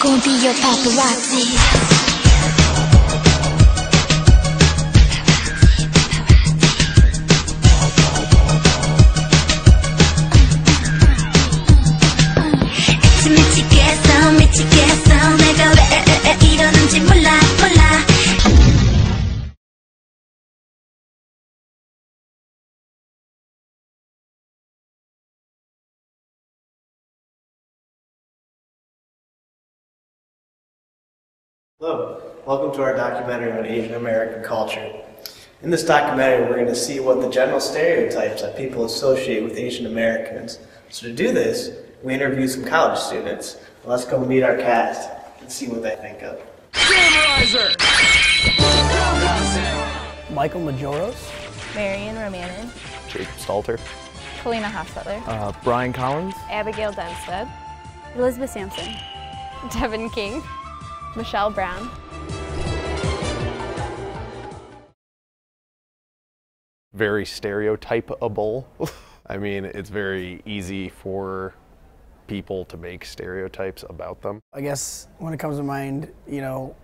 gon' be your paparazzi. 미치겠어 내가 왜 이러는지 몰라. Hello, welcome to our documentary on Asian American culture. In this documentary, we're going to see what the general stereotypes that people associate with Asian Americans. So to do this, we interviewed some college students. Let's go meet our cast and see what they think of. Michael Majoros. Marion Romanen. Jacob Stalter. Kalina Hostetler. Brian Collins. Abigail Denstead. Elizabeth Sampson. Devin King. Michelle Brown. Very stereotypeable. I mean, it's very easy for people to make stereotypes about them. I guess when it comes to mind, you know,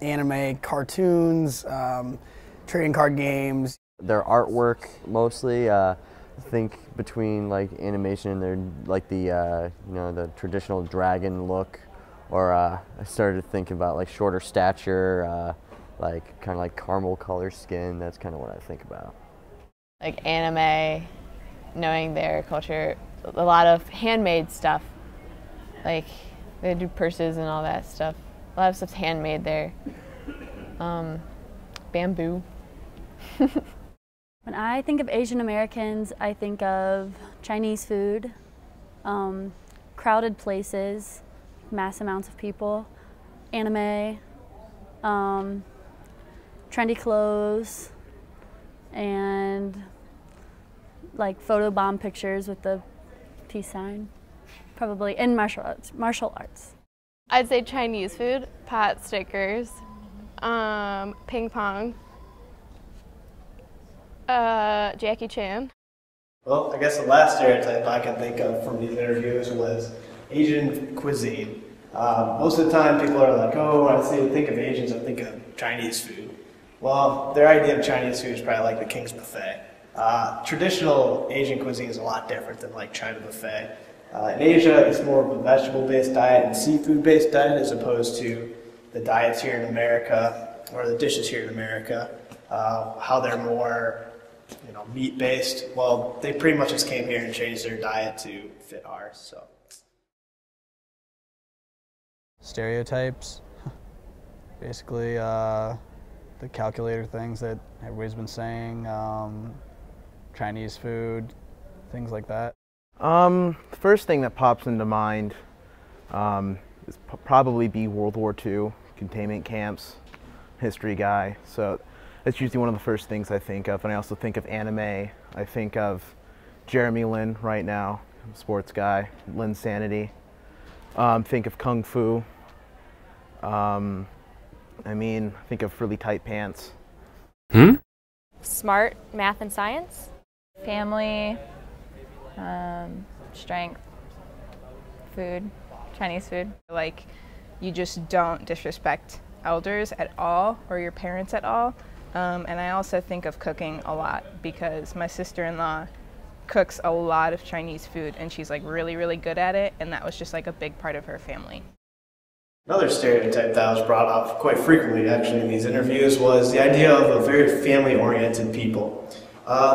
anime, cartoons, trading card games. Their artwork mostly. I think between like animation and their like the you know, the traditional dragon look, or I started to think about like shorter stature, like kind of like caramel color skin. That's kind of what I think about. Like anime, knowing their culture, a lot of handmade stuff. Like they do purses and all that stuff. A lot of stuff's handmade there. Bamboo. When I think of Asian Americans, I think of Chinese food, crowded places, mass amounts of people, anime, trendy clothes, and like photobomb pictures with the peace sign, probably, and martial arts. I'd say Chinese food, pot stickers, ping pong, Jackie Chan. Well, I guess the last stereotype I can think of from these interviews was Asian cuisine. Most of the time people are like, oh, when I think of Asians, I think of Chinese food. Well, their idea of Chinese food is probably like the King's Buffet. Traditional Asian cuisine is a lot different than like China buffet. In Asia, it's more of a vegetable-based diet and seafood-based diet as opposed to the diets here in America, or the dishes here in America, how they're more, you know, meat-based. Well, they pretty much just came here and changed their diet to fit ours. So. Stereotypes. Basically, the calculator things that everybody's been saying, Chinese food, things like that. The first thing that pops into mind is probably be World War II, containment camps, history guy. So that's usually one of the first things I think of. And I also think of anime. I think of Jeremy Lin right now, sports guy, Lin Sanity. Think of Kung Fu. I mean, think of really tight pants. Smart, math and science. Family, strength, food, Chinese food. Like, you just don't disrespect elders at all or your parents at all. And I also think of cooking a lot because my sister-in-law cooks a lot of Chinese food and she's like really, really good at it, and that was just like a big part of her family. Another stereotype that was brought up quite frequently actually in these interviews was the idea of a very family-oriented people.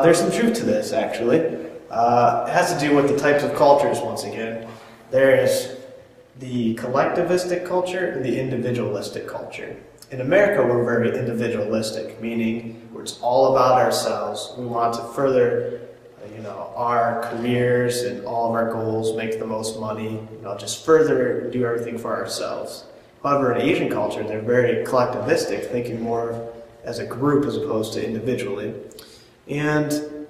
There's some truth to this actually. It has to do with the types of cultures once again. There is the collectivistic culture and the individualistic culture. In America, we're very individualistic, meaning it's all about ourselves. We want to further, you know, our careers and all of our goals, make the most money, you know, just further do everything for ourselves. However, in Asian culture, they're very collectivistic, thinking more as a group as opposed to individually. And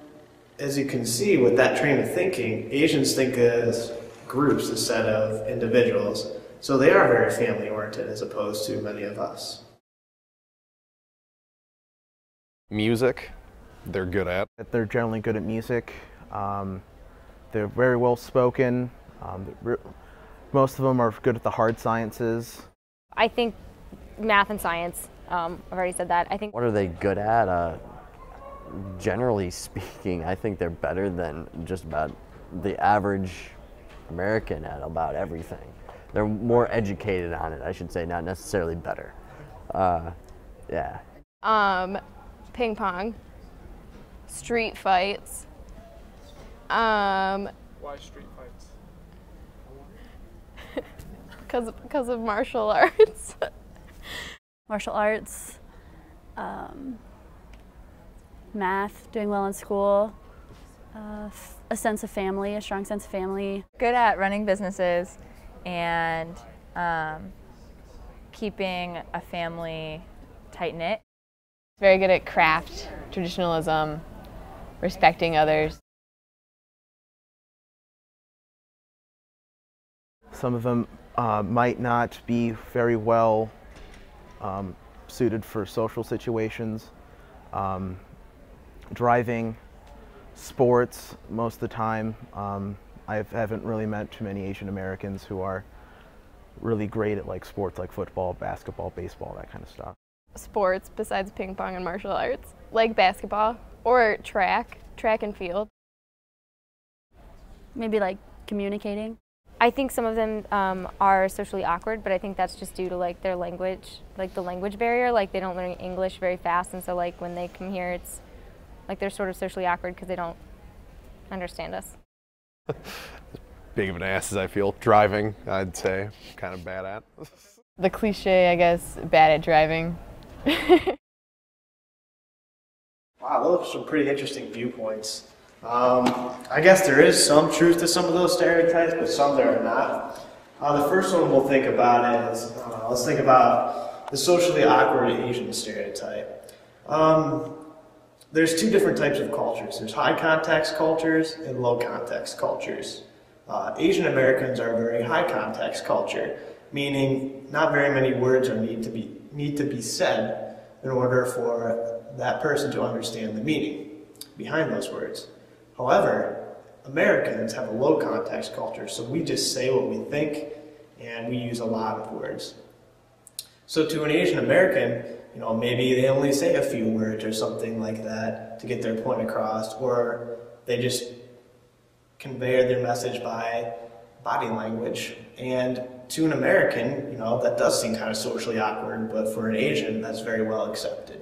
as you can see with that train of thinking, Asians think as groups instead of individuals. So they are very family-oriented as opposed to many of us. Music, they're good at. They're generally good at music. They're very well spoken. Most of them are good at the hard sciences. I think math and science. I've already said that. I think. What are they good at? Generally speaking, I think they're better than just about the average American at about everything. They're more educated on it, I should say, not necessarily better. Yeah. Ping pong, street fights. Why street fights? Because of martial arts. Martial arts, math, doing well in school, a sense of family, a strong sense of family. Good at running businesses and keeping a family tight-knit. Very good at craft, traditionalism, respecting others. Some of them might not be very well suited for social situations. Driving, sports, most of the time. I haven't really met too many Asian Americans who are really great at like sports like football, basketball, baseball, that kind of stuff. Sports besides ping pong and martial arts, like basketball or track and field. Maybe like communicating. I think some of them are socially awkward, but I think that's just due to like their language, like the language barrier. Like they don't learn English very fast, and so like when they come here, it's like they're sort of socially awkward because they don't understand us. Big of an ass as I feel. Driving, I'd say, kind of bad at. The cliche, I guess, bad at driving. Wow, those are some pretty interesting viewpoints. I guess there is some truth to some of those stereotypes, but some there are not. The first one we'll think about is, let's think about the socially awkward Asian stereotype. There's two different types of cultures. There's high context cultures and low context cultures. Asian Americans are a very high context culture, meaning not very many words need to be said in order for that person to understand the meaning behind those words. However, Americans have a low context culture, so we just say what we think and we use a lot of words. So to an Asian American, maybe they only say a few words or something like that to get their point across, or they just convey their message by body language. And to an American, that does seem kind of socially awkward, but for an Asian, that's very well accepted.